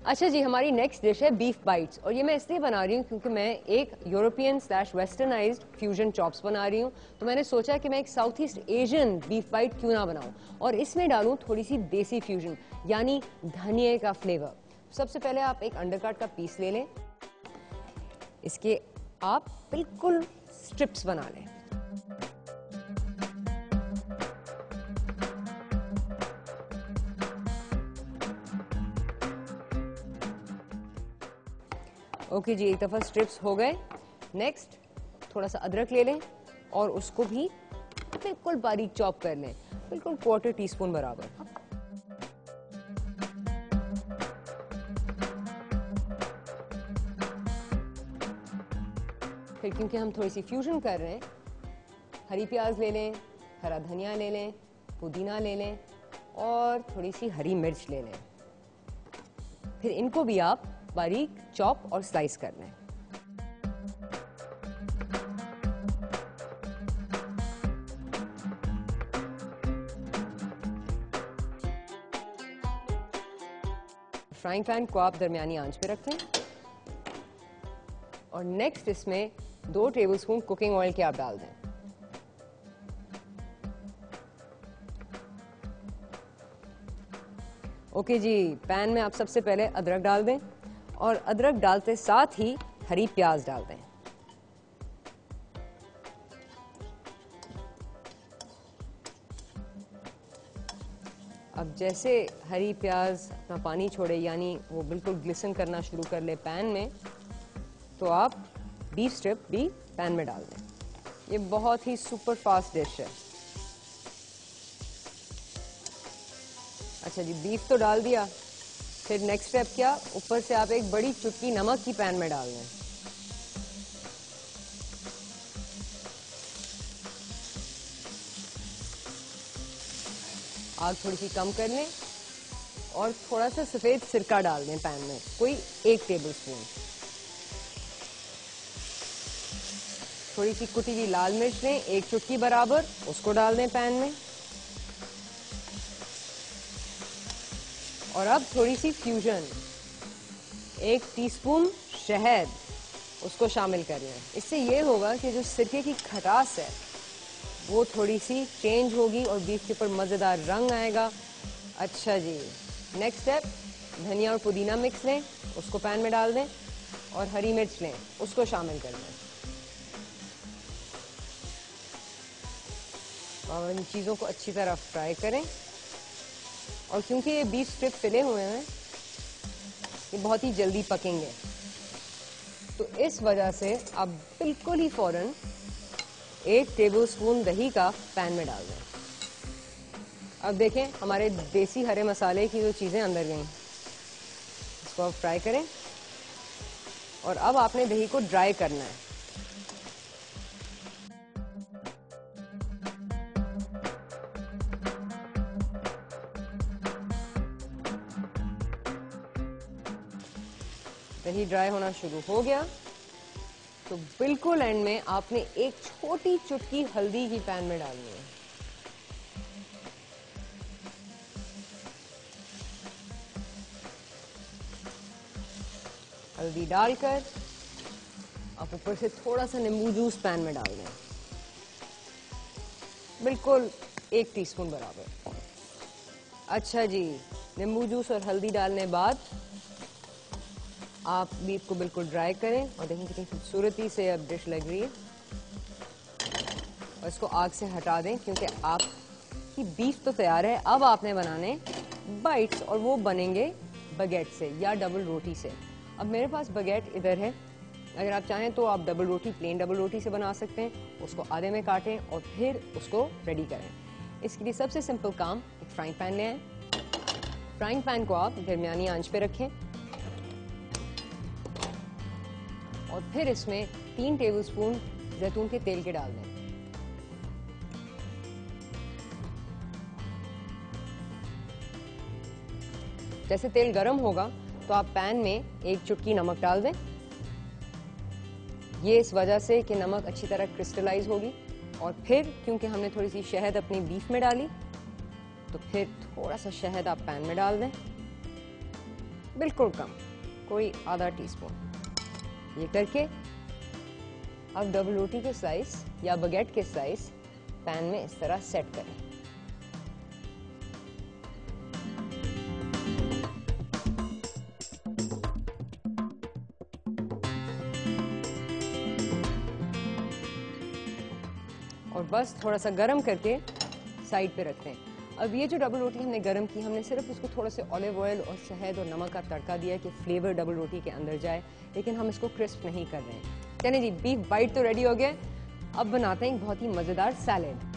अच्छा जी, हमारी next dish है बीफ बाइट्स, और ये मैं इसलिए बना रही हूँ क्योंकि मैं एक यूरोपियन / वेस्टर्नाइज्ड फ्यूजन चॉप्स बना रही हूँ। तो मैंने सोचा कि मैं एक South East Asian beef bite क्यों ना बनाऊँ और इसमें डालूँ थोड़ी सी देसी फ्यूजन, यानी धनिए का फ्लेवर। सबसे पहले आप एक अंडरकट का पीस ले लें, इसके आप बिल्कुल स्ट्रिप्स बना लें। ओके जी, एक दफ़ा स्ट्रिप्स हो गए। नेक्स्ट थोड़ा सा अदरक ले लें और उसको भी बिल्कुल बारीक चॉप कर लें, बिल्कुल 1/4 टीस्पून बराबर। फिर क्योंकि हम थोड़ी सी फ्यूजन कर रहे हैं, हरी प्याज ले लें, हरा धनिया ले लें, पुदीना ले लें और थोड़ी सी हरी मिर्च ले लें। फिर इनको भी आप बारीक चॉप और स्लाइस कर लें। फ्राइंग पैन को आप दरमियानी आंच पे रखें और नेक्स्ट इसमें 2 टेबलस्पून कुकिंग ऑयल के आप डाल दें। ओके जी, पैन में आप सबसे पहले अदरक डाल दें और अदरक डालते साथ ही हरी प्याज डाल दें। अब जैसे हरी प्याज अपना पानी छोड़े, यानी वो बिल्कुल ग्लिसन करना शुरू कर ले पैन में, तो आप बीफ स्ट्रिप भी पैन में डाल दें। ये बहुत ही सुपर फास्ट डिश है। अच्छा जी, बीफ तो डाल दिया, फिर नेक्स्ट स्टेप क्या, ऊपर से आप एक बड़ी चुटकी नमक की पैन में डाल दें। आग थोड़ी सी कम कर लें और थोड़ा सा सफेद सिरका डाल दें पैन में, कोई 1 टेबलस्पून। थोड़ी सी कुटी हुई लाल मिर्च लें, 1 चुटकी बराबर, उसको डाल दें पैन में। और अब थोड़ी सी फ्यूजन, 1 टीस्पून शहद, उसको शामिल कर लें। इससे ये होगा कि जो सिरके की खटास है वो थोड़ी सी चेंज होगी और बीफ के ऊपर मज़ेदार रंग आएगा। अच्छा जी, नेक्स्ट स्टेप, धनिया और पुदीना मिक्स लें, उसको पैन में डाल दें और हरी मिर्च लें, उसको शामिल कर दें। और इन चीज़ों को अच्छी तरह फ्राई करें। और क्योंकि ये बीफ स्ट्रिप फिले हुए हैं, ये बहुत ही जल्दी पकेंगे, तो इस वजह से आप बिल्कुल ही फौरन 1 टेबलस्पून दही का पैन में डाल दें। अब देखें हमारे देसी हरे मसाले की जो चीज़ें अंदर गई, इसको आप फ्राई करें और अब आपने दही को ड्राई करना है। दही ड्राई होना शुरू हो गया तो बिल्कुल एंड में आपने एक छोटी चुटकी हल्दी की पैन में डालनी है। हल्दी डालकर आप ऊपर से थोड़ा सा नींबू जूस पैन में डाल दें, बिल्कुल 1 टीस्पून बराबर। अच्छा जी, नींबू जूस और हल्दी डालने बाद आप बीफ को बिल्कुल ड्राई करें और देखें कितनी खूबसूरती से अब डिश लग रही है। और इसको आग से हटा दें क्योंकि आपकी बीफ तो तैयार है। अब आपने बनाने बाइट्स और वो बनेंगे बगेट से या डबल रोटी से। अब मेरे पास बगेट इधर है, अगर आप चाहें तो आप डबल रोटी, प्लेन डबल रोटी से बना सकते हैं। उसको आधे में काटें और फिर उसको रेडी करें। इसके लिए सबसे सिंपल काम, एक फ्राइंग पैन ले आएं। फ्राइंग पैन को आप दरमियानी आंच पे रखें और फिर इसमें 3 टेबलस्पून जैतून के तेल के डाल दें। जैसे तेल गर्म होगा तो आप पैन में 1 चुटकी नमक डाल दें। ये इस वजह से कि नमक अच्छी तरह क्रिस्टलाइज होगी। और फिर क्योंकि हमने थोड़ी सी शहद अपनी बीफ में डाली तो फिर थोड़ा सा शहद आप पैन में डाल दें, बिल्कुल कम, कोई आधा टीस्पून। ये करके अब डबल रोटी के स्लाइस या बगेट के स्लाइस पैन में इस तरह सेट करें। और बस थोड़ा सा गरम करके साइड पे रखते हैं। अब ये जो डबल रोटी हमने गरम की, हमने सिर्फ उसको थोड़ा से ऑलिव ऑयल और शहद और नमक का तड़का दिया कि फ्लेवर डबल रोटी के अंदर जाए, लेकिन हम इसको क्रिस्प नहीं कर रहे हैं। चलिए जी, बीफ बाइट तो रेडी हो गया। अब बनाते हैं एक बहुत ही मज़ेदार सैलेड।